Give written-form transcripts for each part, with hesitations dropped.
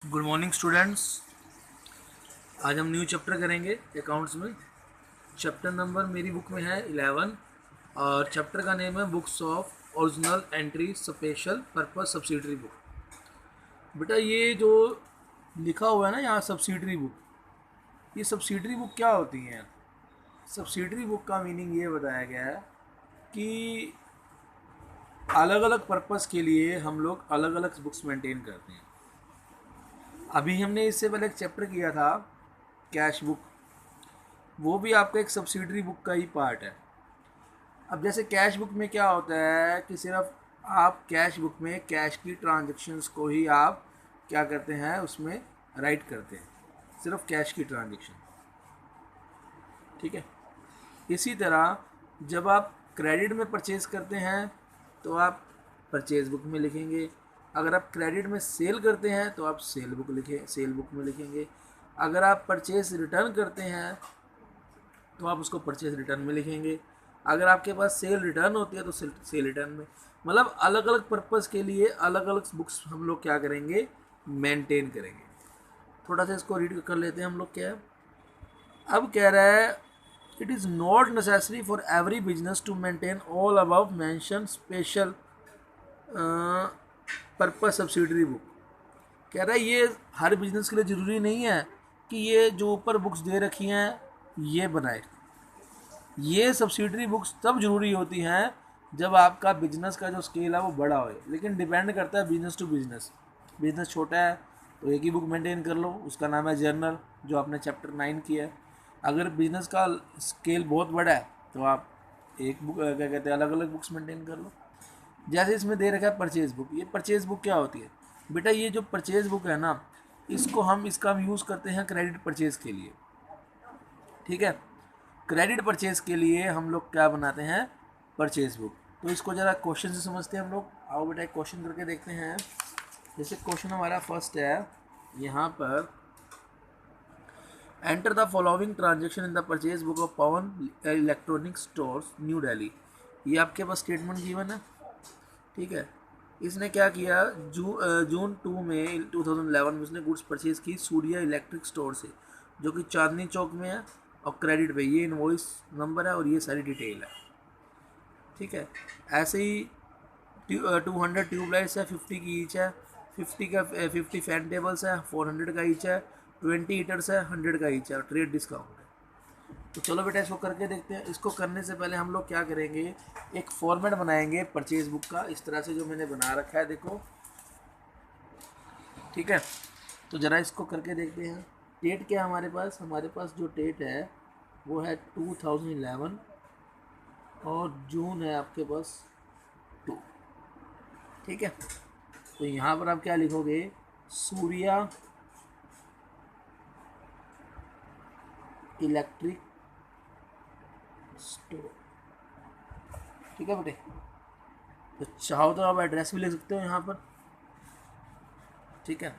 Good morning students. आज हम new chapter करेंगे अकाउंट्स में। चैप्टर नंबर मेरी बुक में है 11 और चैप्टर का नेम है books of original entry special purpose subsidiary book. बेटा ये जो लिखा हुआ है ना यहाँ सब्सिडरी बुक, ये सब्सिडरी बुक क्या होती हैं? सब्सिडरी बुक का मीनिंग ये बताया गया है कि अलग अलग पर्पस के लिए हम लोग अलग अलग बुक्स मेंटेन करते हैं। अभी हमने इससे पहले एक चैप्टर किया था कैश बुक, वो भी आपका एक सब्सिडरी बुक का ही पार्ट है। अब जैसे कैश बुक में क्या होता है कि सिर्फ आप कैश बुक में कैश की ट्रांजैक्शंस को ही आप क्या करते हैं, उसमें राइट करते हैं, सिर्फ कैश की ट्रांजैक्शन। ठीक है। इसी तरह जब आप क्रेडिट में परचेज करते हैं तो आप परचेज बुक में लिखेंगे। अगर आप क्रेडिट में सेल करते हैं तो आप सेल बुक में लिखेंगे। अगर आप परचेज रिटर्न करते हैं तो आप उसको परचेज रिटर्न में लिखेंगे। अगर आपके पास सेल रिटर्न होती है तो सेल रिटर्न में। मतलब अलग अलग पर्पज़ के लिए अलग अलग बुक्स हम लोग क्या करेंगे, मेंटेन करेंगे। थोड़ा सा इसको रीड कर लेते हैं हम लोग। क्या है, अब कह रहा है it is not necessary for every business to maintain all above mention special purpose subsidiary book. कह रहा है ये हर बिजनेस के लिए ज़रूरी नहीं है कि ये जो ऊपर बुक्स दे रखी हैं ये बनाए। ये सब्सिडरी बुक्स तब जरूरी होती हैं जब आपका बिजनेस का जो स्केल है वो बड़ा हो, लेकिन डिपेंड करता है बिजनेस टू बिजनेस। बिजनेस छोटा है तो एक ही बुक मेंटेन कर लो, उसका नाम है जर्नल, जो आपने चैप्टर 9 किया है। अगर बिजनेस का स्केल बहुत बड़ा है तो आप एक बुक क्या कहते हैं, अलग अलग बुक्स मेंटेन कर लो। जैसे इसमें दे रखा है परचेज बुक। ये परचेज बुक क्या होती है बेटा? ये जो परचेज बुक है ना, इसका हम यूज़ करते हैं क्रेडिट परचेज के लिए। ठीक है। क्रेडिट परचेज के लिए हम लोग क्या बनाते हैं, परचेज बुक। तो इसको ज़रा क्वेश्चन से समझते हैं हम लोग। आओ बेटा एक क्वेश्चन करके देखते हैं। जैसे क्वेश्चन हमारा फर्स्ट है यहाँ पर, enter the following transaction in the purchase book of Pawan electronic stores new Delhi. ये आपके पास स्टेटमेंट गिवन है। ठीक है। इसने क्या किया, जून 2 में 2011 में उसने गुड्स परचेज की सूर्या इलेक्ट्रिक स्टोर से, जो कि चांदनी चौक में है, और क्रेडिट पे ये इनवॉइस नंबर है और ये सारी डिटेल है। ठीक है। ऐसे ही 200 ट्यूबलाइट्स है, 50 की ईच है। 50 फैन टेबल्स है, 400 का ईच है। 20 हीटर्स है, 100 का ईच है, ट्रेड डिस्काउंट है। तो चलो बेटा इसको करके देखते हैं। इसको करने से पहले हम लोग क्या करेंगे, एक फॉर्मेट बनाएंगे परचेज बुक का, इस तरह से जो मैंने बना रखा है, देखो। ठीक है। तो ज़रा इसको करके देखते हैं। डेट क्या हमारे पास जो डेट है वो है 2011 और जून है आपके पास 2। ठीक है। तो यहाँ पर आप क्या लिखोगे, सूर्या इलेक्ट्रिक स्टोर। ठीक है बेटे। तो चाहो तो आप एड्रेस भी लिख सकते हो यहाँ पर। ठीक है।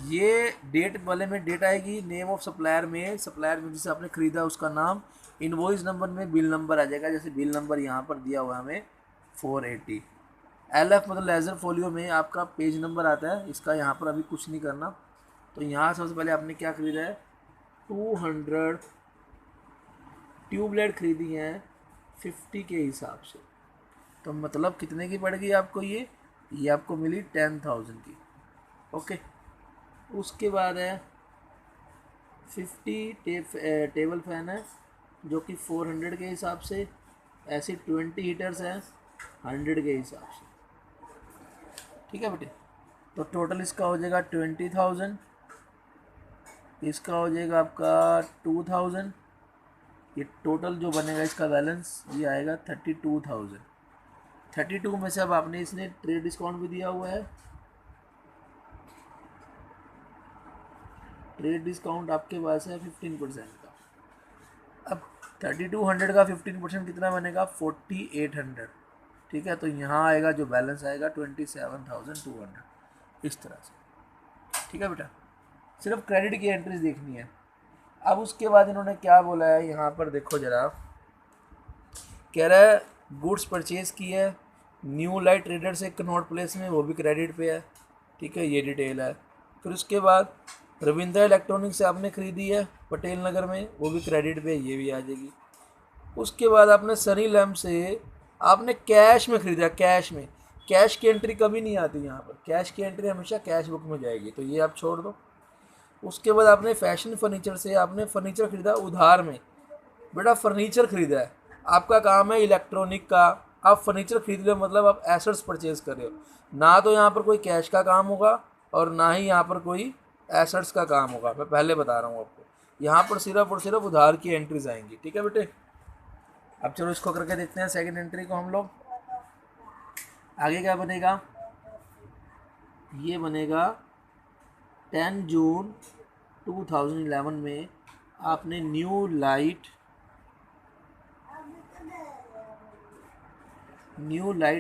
ये डेट वाले में डेट आएगी, नेम ऑफ सप्लायर में जिसे आपने खरीदा उसका नाम, इनवॉइस नंबर में बिल नंबर आ जाएगा। जैसे बिल नंबर यहाँ पर दिया हुआ है हमें 480। LF मतलब लेजर फोलियो में आपका पेज नंबर आता है। इसका यहाँ पर अभी कुछ नहीं करना। तो यहाँ सबसे पहले आपने क्या खरीदा है, 200 ट्यूबलाइट खरीदी हैं 50 के हिसाब से। तो मतलब कितने की पड़ेगी आपको ये आपको मिली 10,000 की। ओके। उसके बाद है 50 टेबल फैन है, जो कि 400 के हिसाब से। ऐसे 20 हीटर्स हैं 100 के हिसाब से। ठीक है बेटे। तो टोटल इसका हो जाएगा 20,000, इसका हो जाएगा आपका 2,000। ये टोटल जो बनेगा इसका बैलेंस ये आएगा 32,000। 32 में से अब आपने इसने ट्रेड डिस्काउंट भी दिया हुआ है। ट्रेड डिस्काउंट आपके पास है 15% का। अब 3200 का 15% कितना बनेगा, 4800। ठीक है। तो यहाँ आएगा जो बैलेंस आएगा 27,200, इस तरह से। ठीक है बेटा। सिर्फ क्रेडिट की एंट्रीज देखनी है। अब उसके बाद इन्होंने क्या बोला है यहाँ पर, देखो जरा। कह रहा है गुड्स परचेज की है न्यू लाइट ट्रेडर से कनॉट प्लेस में, वो भी क्रेडिट पे है। ठीक है। ये डिटेल है। फिर उसके बाद रविंद्रा इलेक्ट्रॉनिक्स से आपने ख़रीदी है पटेल नगर में, वो भी क्रेडिट पे, ये भी आ जाएगी। उसके बाद आपने सनी लैम्प से आपने कैश में ख़रीदा, कैश में, कैश की एंट्री कभी नहीं आती यहाँ पर, कैश की एंट्री हमेशा कैश बुक में जाएगी, तो ये आप छोड़ दो। उसके बाद आपने फैशन फर्नीचर से आपने फर्नीचर ख़रीदा उधार में। बेटा फर्नीचर ख़रीदा है, आपका काम है इलेक्ट्रॉनिक का, आप फर्नीचर खरीद रहे हो मतलब आप एसेट्स परचेज कर रहे हो, ना तो यहाँ पर कोई कैश का काम होगा और ना ही यहाँ पर कोई एसेट्स का काम होगा। मैं पहले बता रहा हूँ आपको, यहाँ पर सिर्फ और सिर्फ उधार की एंट्रीज आएंगी। ठीक है बेटे, अब चलो इसको करके देखते हैं सेकंड एंट्री को हम लोग। आगे क्या बनेगा, ये बनेगा 10 जून 2011 में आपने न्यू लाइट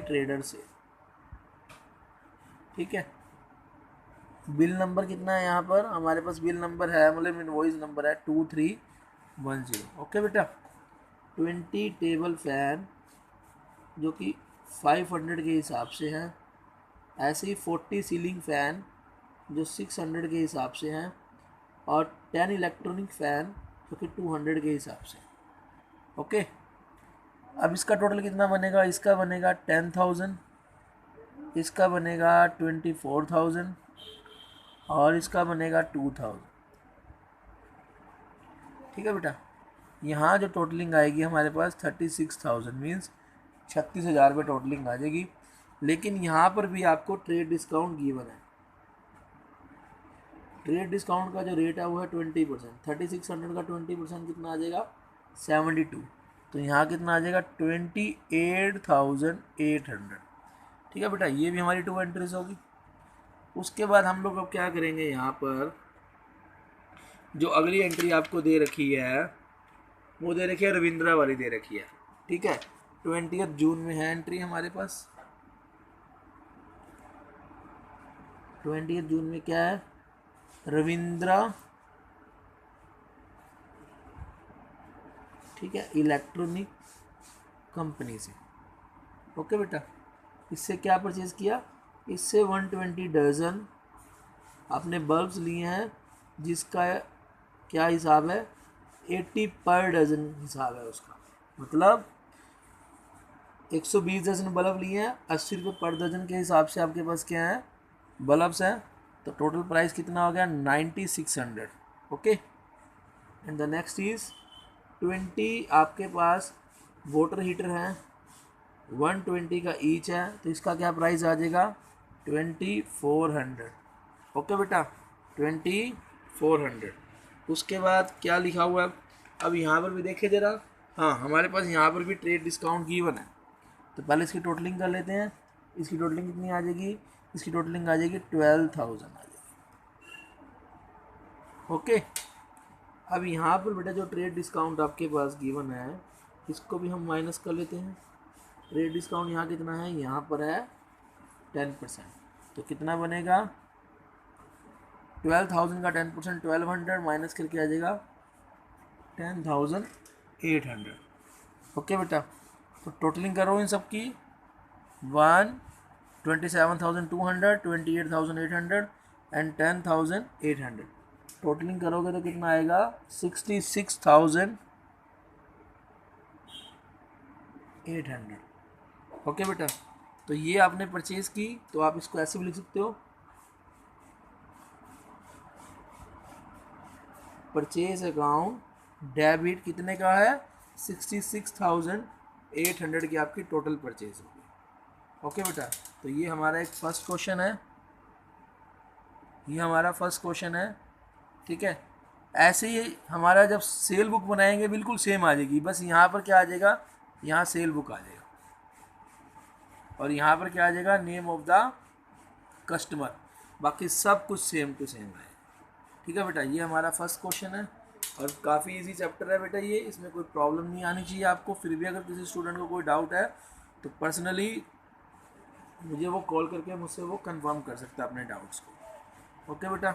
ट्रेडर से, ठीक है, बिल नंबर कितना है यहाँ पर हमारे पास, बिल नंबर है मतलब इनवॉइस नंबर है 2310। ओके बेटा, 20 टेबल फैन जो कि 500 के हिसाब से है, ऐसे ही 40 सीलिंग फ़ैन जो 600 के हिसाब से हैं, और 10 इलेक्ट्रॉनिक फ़ैन जो कि 200 के हिसाब से। ओके, अब इसका टोटल कितना बनेगा, इसका बनेगा 10,000, इसका बनेगा 24,000 और इसका बनेगा 2,000। ठीक है बेटा, यहाँ जो टोटलिंग आएगी हमारे पास 36,000 मीन्स 36,000 रुपये टोटलिंग आ जाएगी। लेकिन यहाँ पर भी आपको ट्रेड डिस्काउंट गिवन है, ट्रेड डिस्काउंट का जो रेट है वो है 20%। 3600 का 20% कितना आ जाएगा, 72, तो यहाँ कितना आ जाएगा 28,800। ठीक है बेटा, ये भी हमारी 2 एंट्रीज होगी। उसके बाद हम लोग अब क्या करेंगे, यहाँ पर जो अगली एंट्री आपको दे रखी है वो दे रखी है रविंद्रा वाली दे रखी है। ठीक है, 20 जून में है एंट्री हमारे पास। 20 जून में क्या है, रविंद्रा, ठीक है, इलेक्ट्रॉनिक कंपनी से। ओके बेटा, इससे क्या परचेज किया, इससे 120 डजन आपने बल्ब्स लिए हैं, जिसका क्या हिसाब है, 80 पर डजन हिसाब है उसका, मतलब 120 डजन बल्ब लिए हैं, 80 रुपये पर डजन के हिसाब से आपके पास क्या है, बल्ब्स हैं। तो टोटल प्राइस कितना हो गया, 9600। Okay, and the next is 20 आपके पास वाटर हीटर हैं, 120 का ईच है, तो इसका क्या प्राइस आ जाएगा, 2400। ओके बेटा, 2400। उसके बाद क्या लिखा हुआ है, अब यहाँ पर भी देखे जरा, हाँ हमारे पास यहाँ पर भी ट्रेड डिस्काउंट गिवन है, तो पहले इसकी टोटलिंग कर लेते हैं। इसकी टोटलिंग कितनी आ जाएगी, इसकी टोटलिंग आ जाएगी 12,000 आ जाएगी। ओके, अब यहाँ पर बेटा जो ट्रेड डिस्काउंट आपके पास गिवन है इसको भी हम माइनस कर लेते हैं। ट्रेड डिस्काउंट यहाँ कितना है, यहाँ पर है 10%, तो कितना बनेगा, 12,000 का 10% 1200 माइनस करके आ जाएगा 10,800। ओके बेटा, तो टोटलिंग करो इन सब की, 27,200, 28,800 एंड 10,800। टोटलिंग करोगे तो कितना आएगा, 66,800। ओके बेटा, तो ये आपने परचेज की, तो आप इसको ऐसे भी लिख सकते हो, परचेज अकाउंट डेबिट कितने का है, 66,800 की आपकी टोटल परचेज होगी। ओके बेटा, तो ये हमारा एक फर्स्ट क्वेश्चन है, ये हमारा फर्स्ट क्वेश्चन है। ठीक है, ऐसे ही हमारा जब सेल बुक बनाएंगे बिल्कुल सेम आ जाएगी, बस यहाँ पर क्या आ जाएगा, यहाँ सेल बुक आ जाएगा और यहाँ पर क्या आ जाएगा, नेम ऑफ द कस्टमर, बाकी सब कुछ सेम टू सेम है। ठीक है बेटा, ये हमारा फर्स्ट क्वेश्चन है और काफ़ी इजी चैप्टर है बेटा ये, इसमें कोई प्रॉब्लम नहीं आनी चाहिए आपको। फिर भी अगर किसी स्टूडेंट को कोई डाउट है तो पर्सनली मुझे वो कॉल करके मुझसे वो कंफर्म कर सकता है अपने डाउट्स को। ओके बेटा।